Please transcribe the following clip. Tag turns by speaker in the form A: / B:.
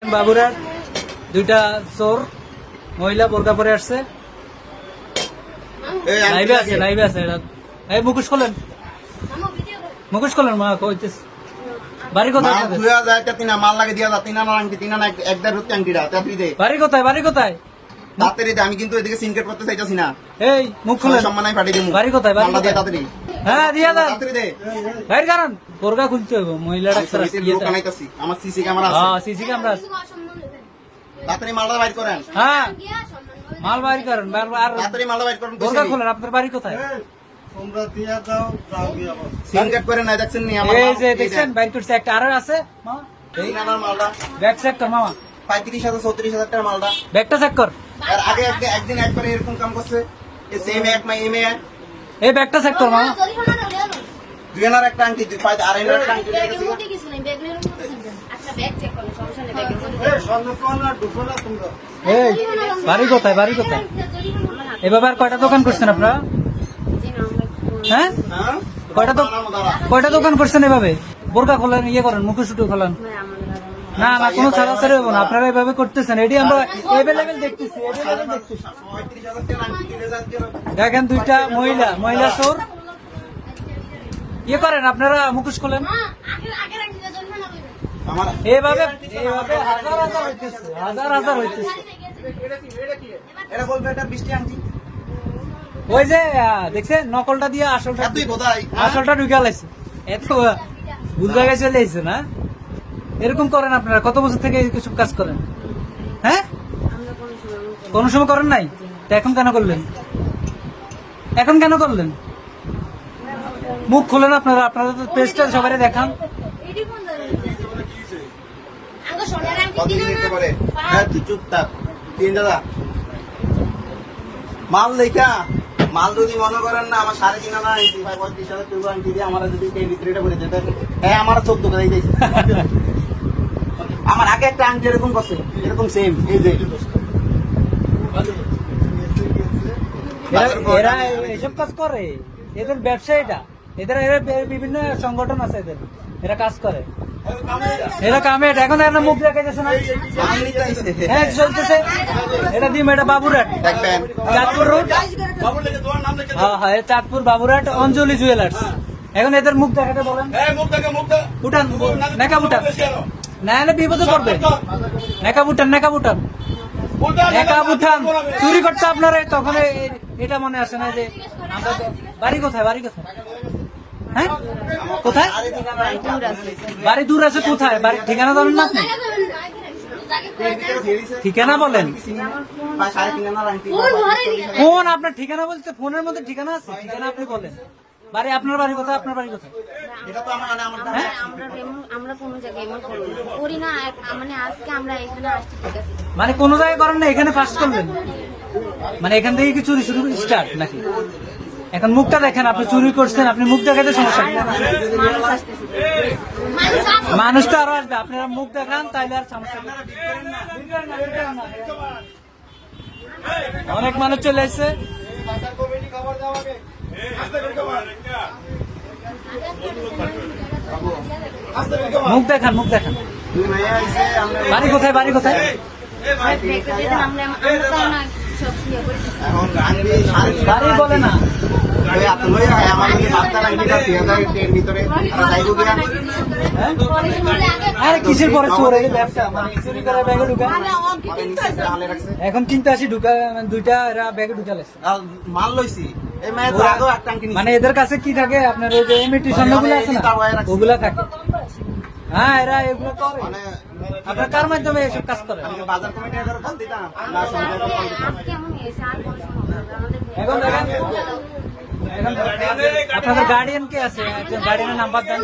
A: बाबुरार दुईटा चोर महिला বোরকা পরে আসছে লাইভে আছে এই মুখোশ খোলেন মা কইতেছ বাড়ি কোথায় দুয়া যায় তিনা মাল লাগে দিয়া যা তিনা না আংটি তিনা না একদার রুটি আংটিটা তাড়াতাড়ি দে বাড়ি কোথায় তাড়াতাড়ি দে আমি কিন্তু এদিকে সিনকেট করতে চাইতাছি না এই মুখ খোলেন সম্মানাই ফাটি দিমু বাড়ি কোথায় মালটা দে তাড়াতাড়ি হ্যাঁ দিয়া দাও তাড়াতাড়ি দে বাইর কারণ বোরকা খুলতে হবে মহিলাটা লোক আনাইতাছি আমার সিসি ক্যামেরা আছে হ্যাঁ সিসি ক্যামেরা আছে তাড়াতাড়ি মালটা বাইর করেন হ্যাঁ মাল বাইর করেন আর তাড়াতাড়ি মালটা বাইর করেন বোরকা খোলেন আপনার বাড়ি কোথায় তোমরা দিয়া দাও যাও গিয়া সিনকেট করে না দেখছেন নি আমার এই যে দেখছেন বাইর করছে একটা আর আছে মা এই নানার মালটা ব্যাগ চেক কর মামা 35000 34000 টাকা মালটা ব্যাগটা চেক কর আর আগে একদিন একবার এরকম কাম করছে এই সেম এক মাই এমএ এই ব্যাগটা চেক কর মামা দুইনার একটা আংটি দুই পাঁচ আর এর একটা আংটি ব্যাগের মধ্যে কিছু নাই ব্যাগের মধ্যে সেন্টার আচ্ছা ব্যাগ চেক করো সমস্যা নেই ব্যাগের মধ্যে এই সন্দেহনা ঢুকো না তোমরা এই বাড়ি কোথায় এভাবে আর কয়টা দোকান করছেন আপনারা হ্যাঁ কয়টা দোকান করছেন এভাবে বোরকা খোলেন ইয়ে করেন মুখোশ খোলেন না না কোনো ছাড়াছাড়ি হবো না আপনারা এভাবে করতেছেন এটি আমরা এভেলেবেল দেখতেছি দেখেন দুইটা মহিলা চোর ইয়ে করেন আপনারা মুখোশ খোলেন এভাবে হাজার হইতেছে ওই যে দেখছেন নকলটা দিয়ে আসলটা ঢুকে লাইছে এত ভুল জায়গায় চলে এসেছে না এরকম করেন আপনারা কত বছর থেকে কিছু কাজ করেন হ্যাঁ কোন সময় করেন নাই তো এখন কেন করলেন মুখ খোলেন আপনারা তো পেজটা সবাই দেখান মাল লেখা মাল যদি মনে করেন না আমার 3.5 আনা আনছি 35,000 টাকা আনছি দিয়ে আমার যদি এই ভিতরেটা করে দিতে হ্যাঁ আমার 14 টাকা দিয়েছে আমার আগে একটা আনছি এরকম করছে এরকম সেম এই যে এরা এসব কাজ করে এদের ব্যবসা এদের বিভিন্ন সংগঠন আছে এরা কাজ করে এরা কামেট এখন এরা মুখ দেখাইতেছে না হ্যাঁ চলতেছে এটা দিম এটা বাবুরাট চাঁদপুর রোড হ্যাঁ চাঁদপুর বাবুরাট অঞ্জলি জুয়েলার্স এখন এদের মুখ দেখাতে বলেন উঠান নেকাব উঠান না হলে বিপদে পড়বে নেকাব উঠান চুরি করতে আপনারা তখন এটা মনে আসে না যে বাড়ি কোথায় হ্যাঁ কোথায় বাড়ি দূর আছে কোথায় বাড়ির ঠিকানা জানেন না আপনি ঠিকানা বলেন ফোন আপনার ঠিকানা বলতে ফোনের মধ্যে ঠিকানা আছে ঠিকানা আপনি বলেন বাড়ি আপনার বাড়ি কোথায় এটা তো আমরা কোন জায়গায় করি না মানে আজকে আমরা এখানে আসছি ঠিক আছে মানে কোন জায়গায় করেন না এখানে ফার্স্ট করলেন মানে এখান থেকে কি চুরি শুরু স্টার্ট নাকি এখন মুখটা দেখেন আপনি চুরি করছেন আপনি মুখ দেখাতে সমস্যা মানুষ তো আরো আসবে আপনারা মুখ দেখান তাইলে আর সমস্যা অনেক মানুষ চলে এসছে মুখ দেখান বাড়ি কোথায় বাড়ি বলে না কিসের পরে চোর ব্যবসা চুরি করার ব্যাগে ঢুকা এখন কিনতে আসি ঢুকা দুইটা এরা ব্যাগে ঢুকালেছে মাল লইছি মানে এদের কাছে কি থাকে আপনার ওই যে ইমিটেশন গুলো আছে না ওগুলা থাকে হ্যাঁ এরা এগুলো করে আপনার কার মাধ্যমে এসব কাজ করে এখন দেখেন আপনাদের গার্ডিয়ান কে আছে গার্ডিয়ানের নাম্বার দেন